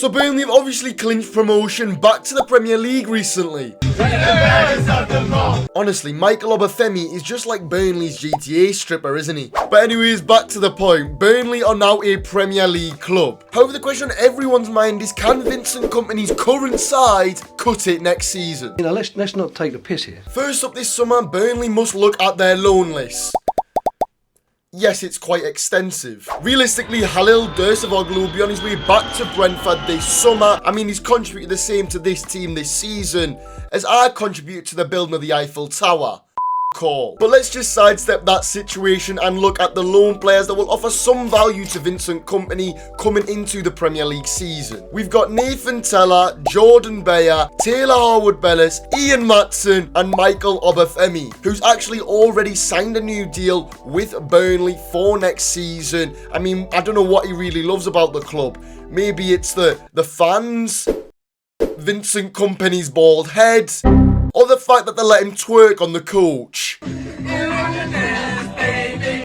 So Burnley have obviously clinched promotion back to the Premier League recently. Honestly, Michael Obafemi is just like Burnley's GTA stripper, isn't he? But anyways, back to the point. Burnley are now a Premier League club. However, the question on everyone's mind is, can Vincent Kompany's current side cut it next season? You know, let's not take the piss here. First up this summer, Burnley must look at their loan list. Yes, it's quite extensive. Realistically, Halil Dersavoglu will be on his way back to Brentford this summer. I mean, he's contributed the same to this team this season as I contributed to the building of the Eiffel Tower. Call. But let's just sidestep that situation and look at the loan players that will offer some value to Vincent Kompany coming into the Premier League season. We've got Nathan Tella, Jordan Beyer, Taylor Harwood-Bellis, Ian Matson and Michael Obafemi, who's actually already signed a new deal with Burnley for next season. I mean, I don't know what he really loves about the club. Maybe it's the fans, Vincent Kompany's bald head, or the fact that they let him twerk on the coach.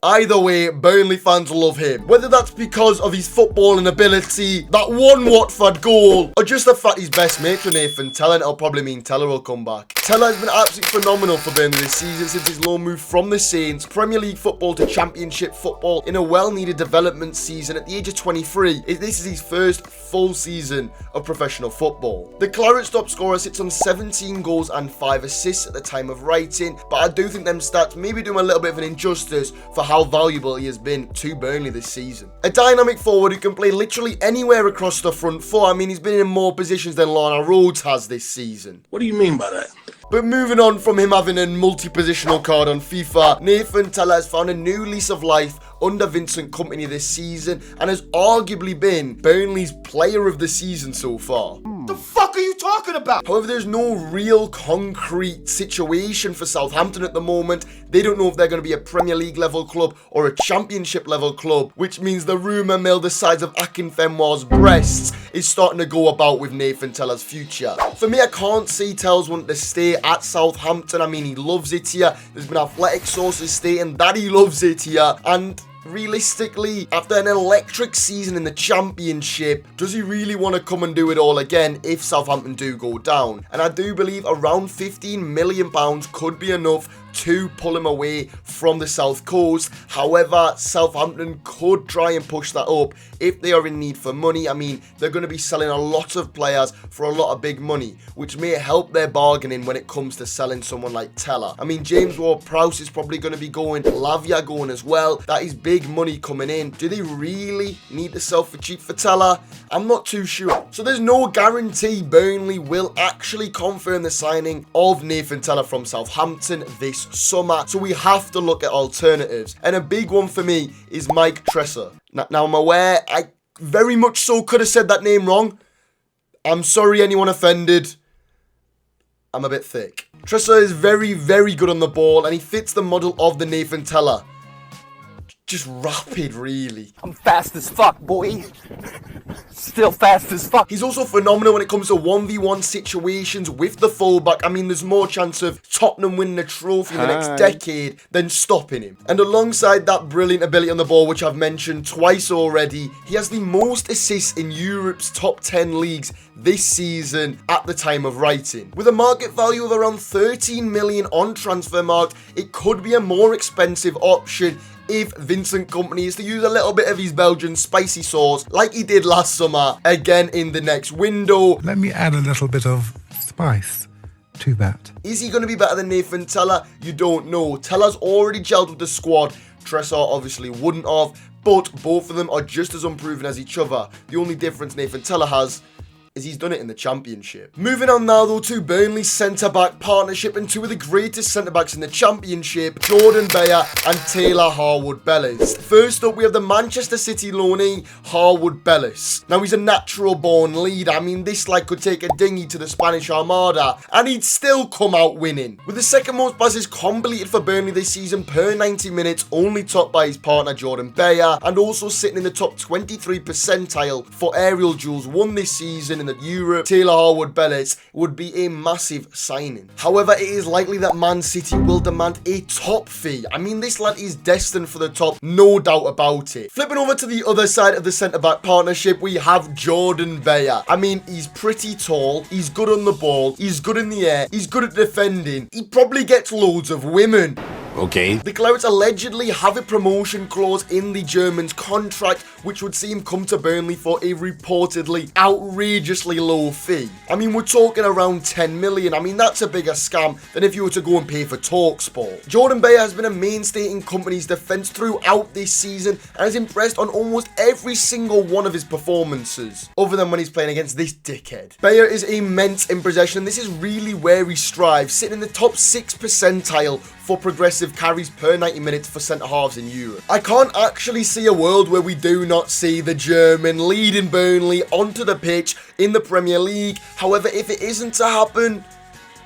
Either way, Burnley fans love him. Whether that's because of his footballing ability, that one Watford goal, or just the fact he's best mate with Nathan Tella, it'll probably mean Tella will come back. Tella has been absolutely phenomenal for Burnley this season since his loan move from the Saints, Premier League football to Championship football in a well-needed development season at the age of 23. This is his first full season of professional football. The Clarets top scorer sits on 17 goals and 5 assists at the time of writing, but I do think them stats maybe do him a little bit of an injustice for how valuable he has been to Burnley this season. A dynamic forward who can play literally anywhere across the front four. I mean, he's been in more positions than Lana Rhodes has this season. What do you mean by that? But moving on from him having a multi-positional card on FIFA, Nathan Tella has found a new lease of life under Vincent Kompany this season and has arguably been Burnley's player of the season so far. The fuck are you talking about? However, there's no real concrete situation for Southampton at the moment. They don't know if they're going to be a Premier League level club or a Championship level club, which means the rumour mill the size of Akinfenwa's breasts is starting to go about with Nathan Tella's future. For me, I can't see Tell's wanting to stay at Southampton. I mean, he loves it here. There's been athletic sources stating that he loves it here, and realistically, after an electric season in the Championship, does he really want to come and do it all again if Southampton do go down? And I do believe around £15 million could be enough to pull him away from the South Coast. However, Southampton could try and push that up if they are in need for money. I mean, they're going to be selling a lot of players for a lot of big money, which may help their bargaining when it comes to selling someone like Tella. I mean, James Ward-Prowse is probably going to be going, Lavia going as well. That is big money coming in. Do they really need to sell for cheap for Tella? I'm not too sure. So there's no guarantee Burnley will actually confirm the signing of Nathan Tella from Southampton this summer. So we have to look at alternatives. And a big one for me is Mike Tresser. Now I'm aware I very much so could have said that name wrong. I'm sorry anyone offended. I'm a bit thick. Tresser is very, very good on the ball and he fits the model of the Nathan Tella. Just rapid, really. I'm fast as fuck, boy. Still fast as fuck. He's also phenomenal when it comes to 1v1 situations with the fullback. I mean, there's more chance of Tottenham winning a trophy in the next decade than stopping him. And alongside that brilliant ability on the ball, which I've mentioned twice already, he has the most assists in Europe's top 10 leagues this season at the time of writing. With a market value of around 13 million on Transfermarkt, it could be a more expensive option if Vincent Kompany is to use a little bit of his Belgian spicy sauce like he did last summer, again in the next window. Let me add a little bit of spice to that. Is he going to be better than Nathan Tella? You don't know. Tella's already gelled with the squad. Tresser obviously wouldn't have, but both of them are just as unproven as each other. The only difference Nathan Tella has is he's done it in the Championship. Moving on now though to Burnley's centre-back partnership and two of the greatest centre-backs in the Championship, Jordan Beyer and Taylor Harwood-Bellis. First up, we have the Manchester City loanee, Harwood-Bellis. Now, he's a natural-born leader. I mean, this lad could take a dinghy to the Spanish Armada and he'd still come out winning. With the second most passes completed for Burnley this season per 90 minutes, only topped by his partner Jordan Beyer, and also sitting in the top 23 percentile for aerial duels won this season in that Europe, Taylor Harwood-Bellis would be a massive signing. However, it is likely that Man City will demand a top fee. I mean, this lad is destined for the top, no doubt about it. Flipping over to the other side of the centre-back partnership, we have Jordan Beyer. I mean, he's pretty tall, he's good on the ball, he's good in the air, he's good at defending. He probably gets loads of women. Okay. The Clarets allegedly have a promotion clause in the German's contract, which would see him come to Burnley for a reportedly outrageously low fee. I mean, we're talking around 10 million. I mean, that's a bigger scam than if you were to go and pay for TalkSport. Jordan Beyer has been a mainstay in Kompany's defence throughout this season and has impressed on almost every single one of his performances, other than when he's playing against this dickhead. Beyer is immense in possession. This is really where he strives, sitting in the top 6 percentile for progressive carries per 90 minutes for centre-halves in Europe. I can't actually see a world where we do not see the German leading Burnley onto the pitch in the Premier League. However, if it isn't to happen,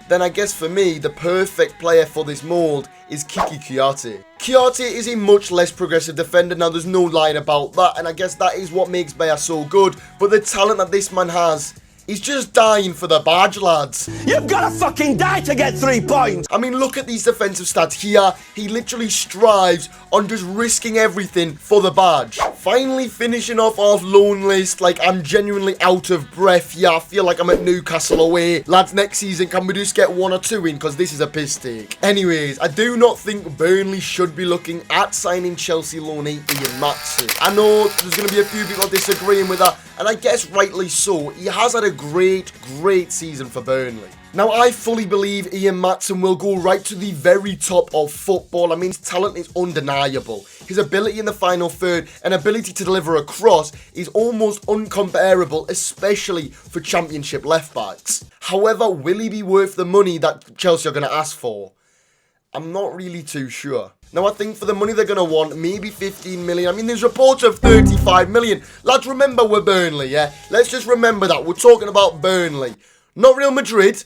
then I guess for me, the perfect player for this mould is Kiki Kiarte. Kiarte is a much less progressive defender. Now, there's no line about that, and I guess that is what makes Beyer so good. But the talent that this man has, he's just dying for the badge, lads. You've got to fucking die to get 3 points. I mean, look at these defensive stats here. He literally strives on just risking everything for the badge. Finally finishing off our loan list. Like, I'm genuinely out of breath. Yeah, I feel like I'm at Newcastle away. Lads, next season, can we just get 1 or 2 in? Because this is a piss take. Anyways, I do not think Burnley should be looking at signing Chelsea loanee Ian Matson. I know there's going to be a few people disagreeing with that, and I guess rightly so. He has had a great season for Burnley. Now, I fully believe Ian Matson will go right to the very top of football. I mean, his talent is undeniable. His ability in the final third and ability to deliver a cross is almost uncomparable, especially for championship left-backs. However, will he be worth the money that Chelsea are going to ask for? I'm not really too sure. Now, I think for the money they're going to want, maybe 15 million. I mean, there's reports of 35 million. Lads, remember we're Burnley, yeah? Let's just remember that. We're talking about Burnley. Not Real Madrid.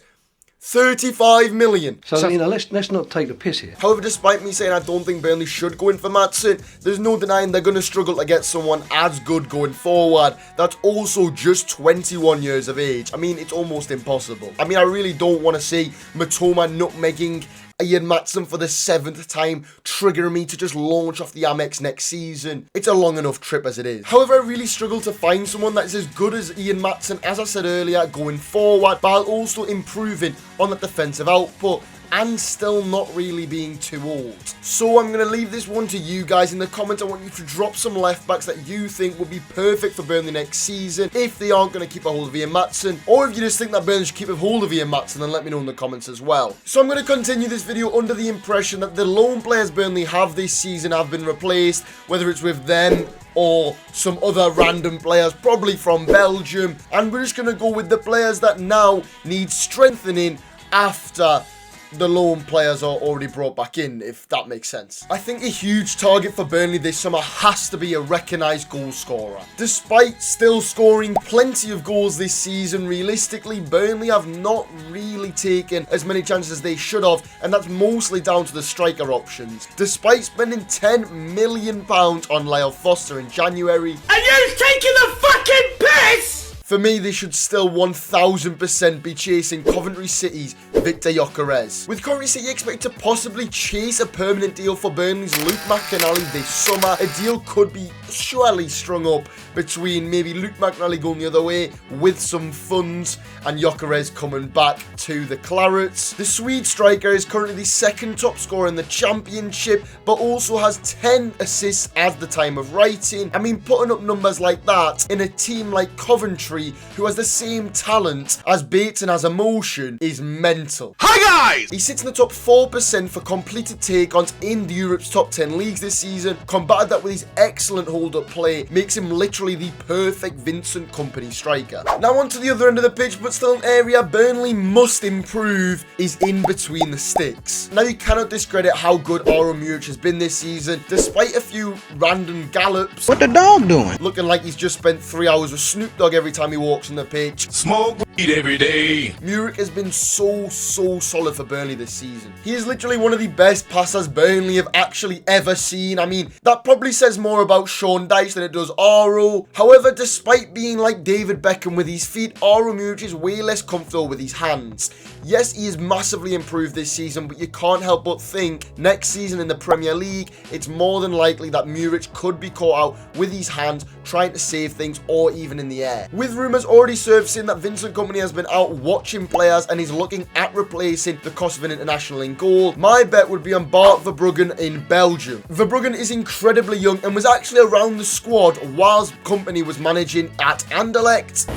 35 million. So, you know, let's not take the piss here. However, despite me saying I don't think Burnley should go in for Matson, there's no denying they're going to struggle to get someone as good going forward that's also just 21 years of age. I mean, it's almost impossible. I mean, I really don't want to see Matoma nutmegging Ian Matson for the 7th time, triggering me to just launch off the Amex next season. It's a long enough trip as it is. However, I really struggle to find someone that is as good as Ian Matson, as I said earlier, going forward, while also improving on that defensive output and still not really being too old. So I'm going to leave this one to you guys. In the comments, I want you to drop some left backs that you think would be perfect for Burnley next season if they aren't going to keep a hold of Ian Matson, or if you just think that Burnley should keep a hold of Ian Matson, then let me know in the comments as well. So I'm going to continue this video under the impression that the lone players Burnley have this season have been replaced, whether it's with them or some other random players, probably from Belgium, and we're just going to go with the players that now need strengthening after the loan players are already brought back in, if that makes sense. I think a huge target for Burnley this summer has to be a recognised goal scorer. Despite still scoring plenty of goals this season, realistically, Burnley have not really taken as many chances as they should have, and that's mostly down to the striker options. Despite spending £10 million on Lyle Foster in January, Are you taking the fucking piss? for me, they should still 1000% be chasing Coventry City's Victor Gyökeres. With Coventry City expected to possibly chase a permanent deal for Burnley's Luke McAnally this summer, a deal could be surely strung up between maybe Luke McAnally going the other way with some funds and Gyökeres coming back to the Clarets. The Swede striker is currently the 2nd top scorer in the Championship, but also has 10 assists at the time of writing. I mean, putting up numbers like that in a team like Coventry, who has the same talent as Bates and has emotion, is mental. Hi guys! He sits in the top 4% for completed take-ons in Europe's top 10 leagues this season. Combated that with his excellent hold-up play, makes him literally the perfect Vincent Kompany striker. Now on to the other end of the pitch, but still an area Burnley must improve, is in between the sticks. Now, you cannot discredit how good Aaron Muric has been this season, despite a few random gallops. What the dog doing? Looking like he's just spent 3 hours with Snoop Dogg every time he walks on the pitch. Smoke. every day. Muric has been so solid for Burnley this season. He is literally one of the best passers Burnley have actually ever seen. I mean, that probably says more about Sean Dyche than it does Aro. However, despite being like David Beckham with his feet, Aro Muric is way less comfortable with his hands. Yes, he is massively improved this season, but you can't help but think next season in the Premier League, it's more than likely that Muric could be caught out with his hands trying to save things or even in the air. With rumours already surfacing that Vincent Kompany has been out watching players and is looking at replacing the cost of an international in goal, my bet would be on Bart Verbruggen in Belgium. Verbruggen is incredibly young and was actually around the squad whilst Kompany was managing at Anderlecht.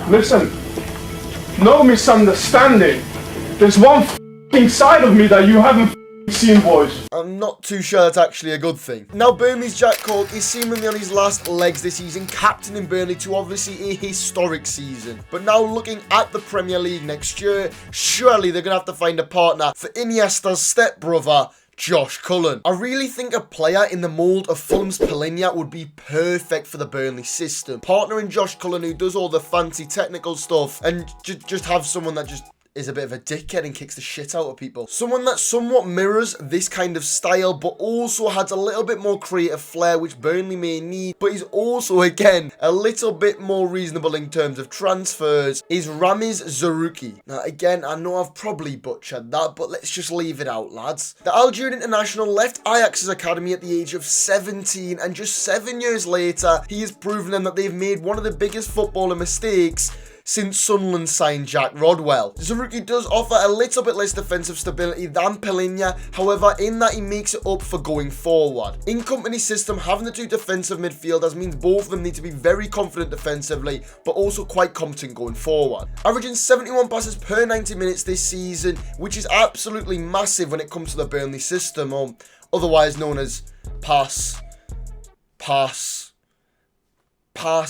Listen, no misunderstanding. There's one f***ing side of me that you haven't seen, boys. I'm not too sure that's actually a good thing. Now, Burnley's Jack Cork is seemingly on his last legs this season, captaining Burnley to obviously a historic season. But now looking at the Premier League next year, surely they're going to have to find a partner for Iniesta's stepbrother, Josh Cullen. I really think a player in the mould of Fulham's Palhinha would be perfect for the Burnley system. Partnering Josh Cullen, who does all the fancy technical stuff, and just have someone that just is a bit of a dickhead and kicks the shit out of people. Someone that somewhat mirrors this kind of style, but also has a little bit more creative flair, which Burnley may need, but is also, again, a little bit more reasonable in terms of transfers, is Ramiz Zarouki. Now, again, I know I've probably butchered that, but let's just leave it out, lads. The Algerian international left Ajax's academy at the age of 17, and just 7 years later, he has proven them that they've made one of the biggest footballer mistakes since Sunderland signed Jack Rodwell. Zarouki does offer a little bit less defensive stability than Palhinha, however, in that he makes it up for going forward. In Kompany's system, having the two defensive midfielders means both of them need to be very confident defensively, but also quite competent going forward. Averaging 71 passes per 90 minutes this season, which is absolutely massive when it comes to the Burnley system, or otherwise known as pass,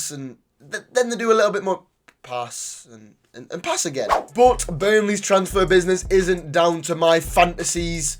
and then they do a little bit more pass and pass again. But Burnley's transfer business isn't down to my fantasies.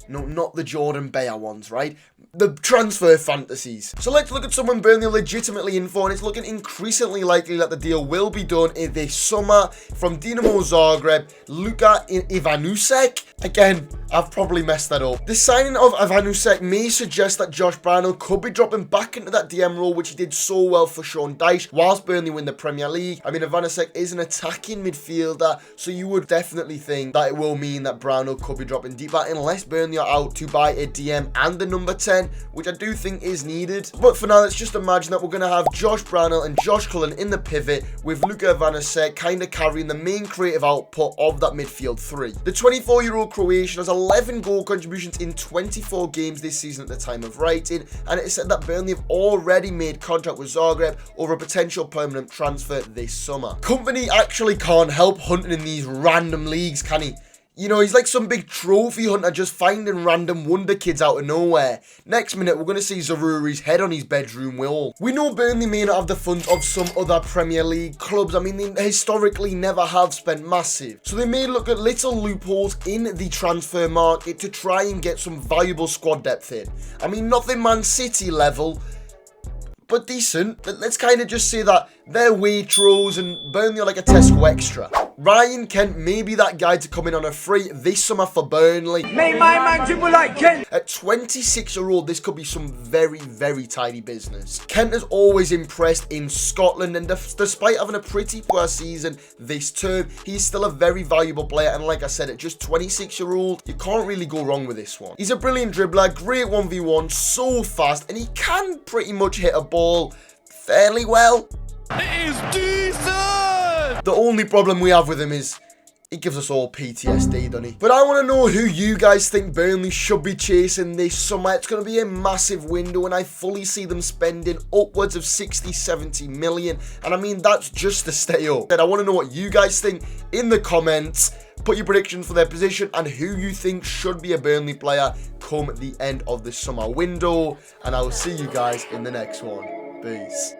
No, not the Jordan Bayer ones, right? The transfer fantasies. So let's look at someone Burnley are legitimately in for, and it's looking increasingly likely that the deal will be done this summer. From Dinamo Zagreb, Luka Ivanusek. Again, I've probably messed that up. The signing of Ivanusek may suggest that Josh Brownhill could be dropping back into that DM role, which he did so well for Sean Dyche whilst Burnley win the Premier League. I mean, Ivanusek is an attacking midfielder, so you would definitely think that it will mean that Brownhill could be dropping deeper, unless Burnley are out to buy a DM and the number 10, which I do think is needed. But for now, let's just imagine that we're going to have Josh Brownhill and Josh Cullen in the pivot, with Luka Ivanusek kind of carrying the main creative output of that midfield three. The 24-year-old Croatian has 11 goal contributions in 24 games this season at the time of writing, and it is said that Burnley have already made contact with Zagreb over a potential permanent transfer this summer. Kompany actually can't help hunting in these random leagues, can he? You know, he's like some big trophy hunter just finding random wonder kids out of nowhere. Next minute, we're going to see Zaroury's head on his bedroom wall. We know Burnley may not have the funds of some other Premier League clubs. I mean, they historically never have spent massive. So they may look at little loopholes in the transfer market to try and get some valuable squad depth in. I mean, nothing Man City level, but decent. Let's kind of just say that they're Waitrose and Burnley are like a Tesco extra. Ryan Kent may be that guy to come in on a free this summer for Burnley. Make my man dribble like Kent. At 26-year-old, this could be some very, very tidy business. Kent has always impressed in Scotland, and despite having a pretty poor season this term, he's still a very valuable player. And like I said, at just 26-year-old, you can't really go wrong with this one. He's a brilliant dribbler, great 1v1, so fast, and he can pretty much hit a ball fairly well. It is decent. The only problem we have with him is he gives us all PTSD, doesn't he? But I want to know who you guys think Burnley should be chasing this summer. It's going to be a massive window, and I fully see them spending upwards of 60-70 million. And I mean, that's just to stay up. And I want to know what you guys think in the comments. Put your prediction for their position and who you think should be a Burnley player come the end of the summer window. And I will see you guys in the next one. Peace.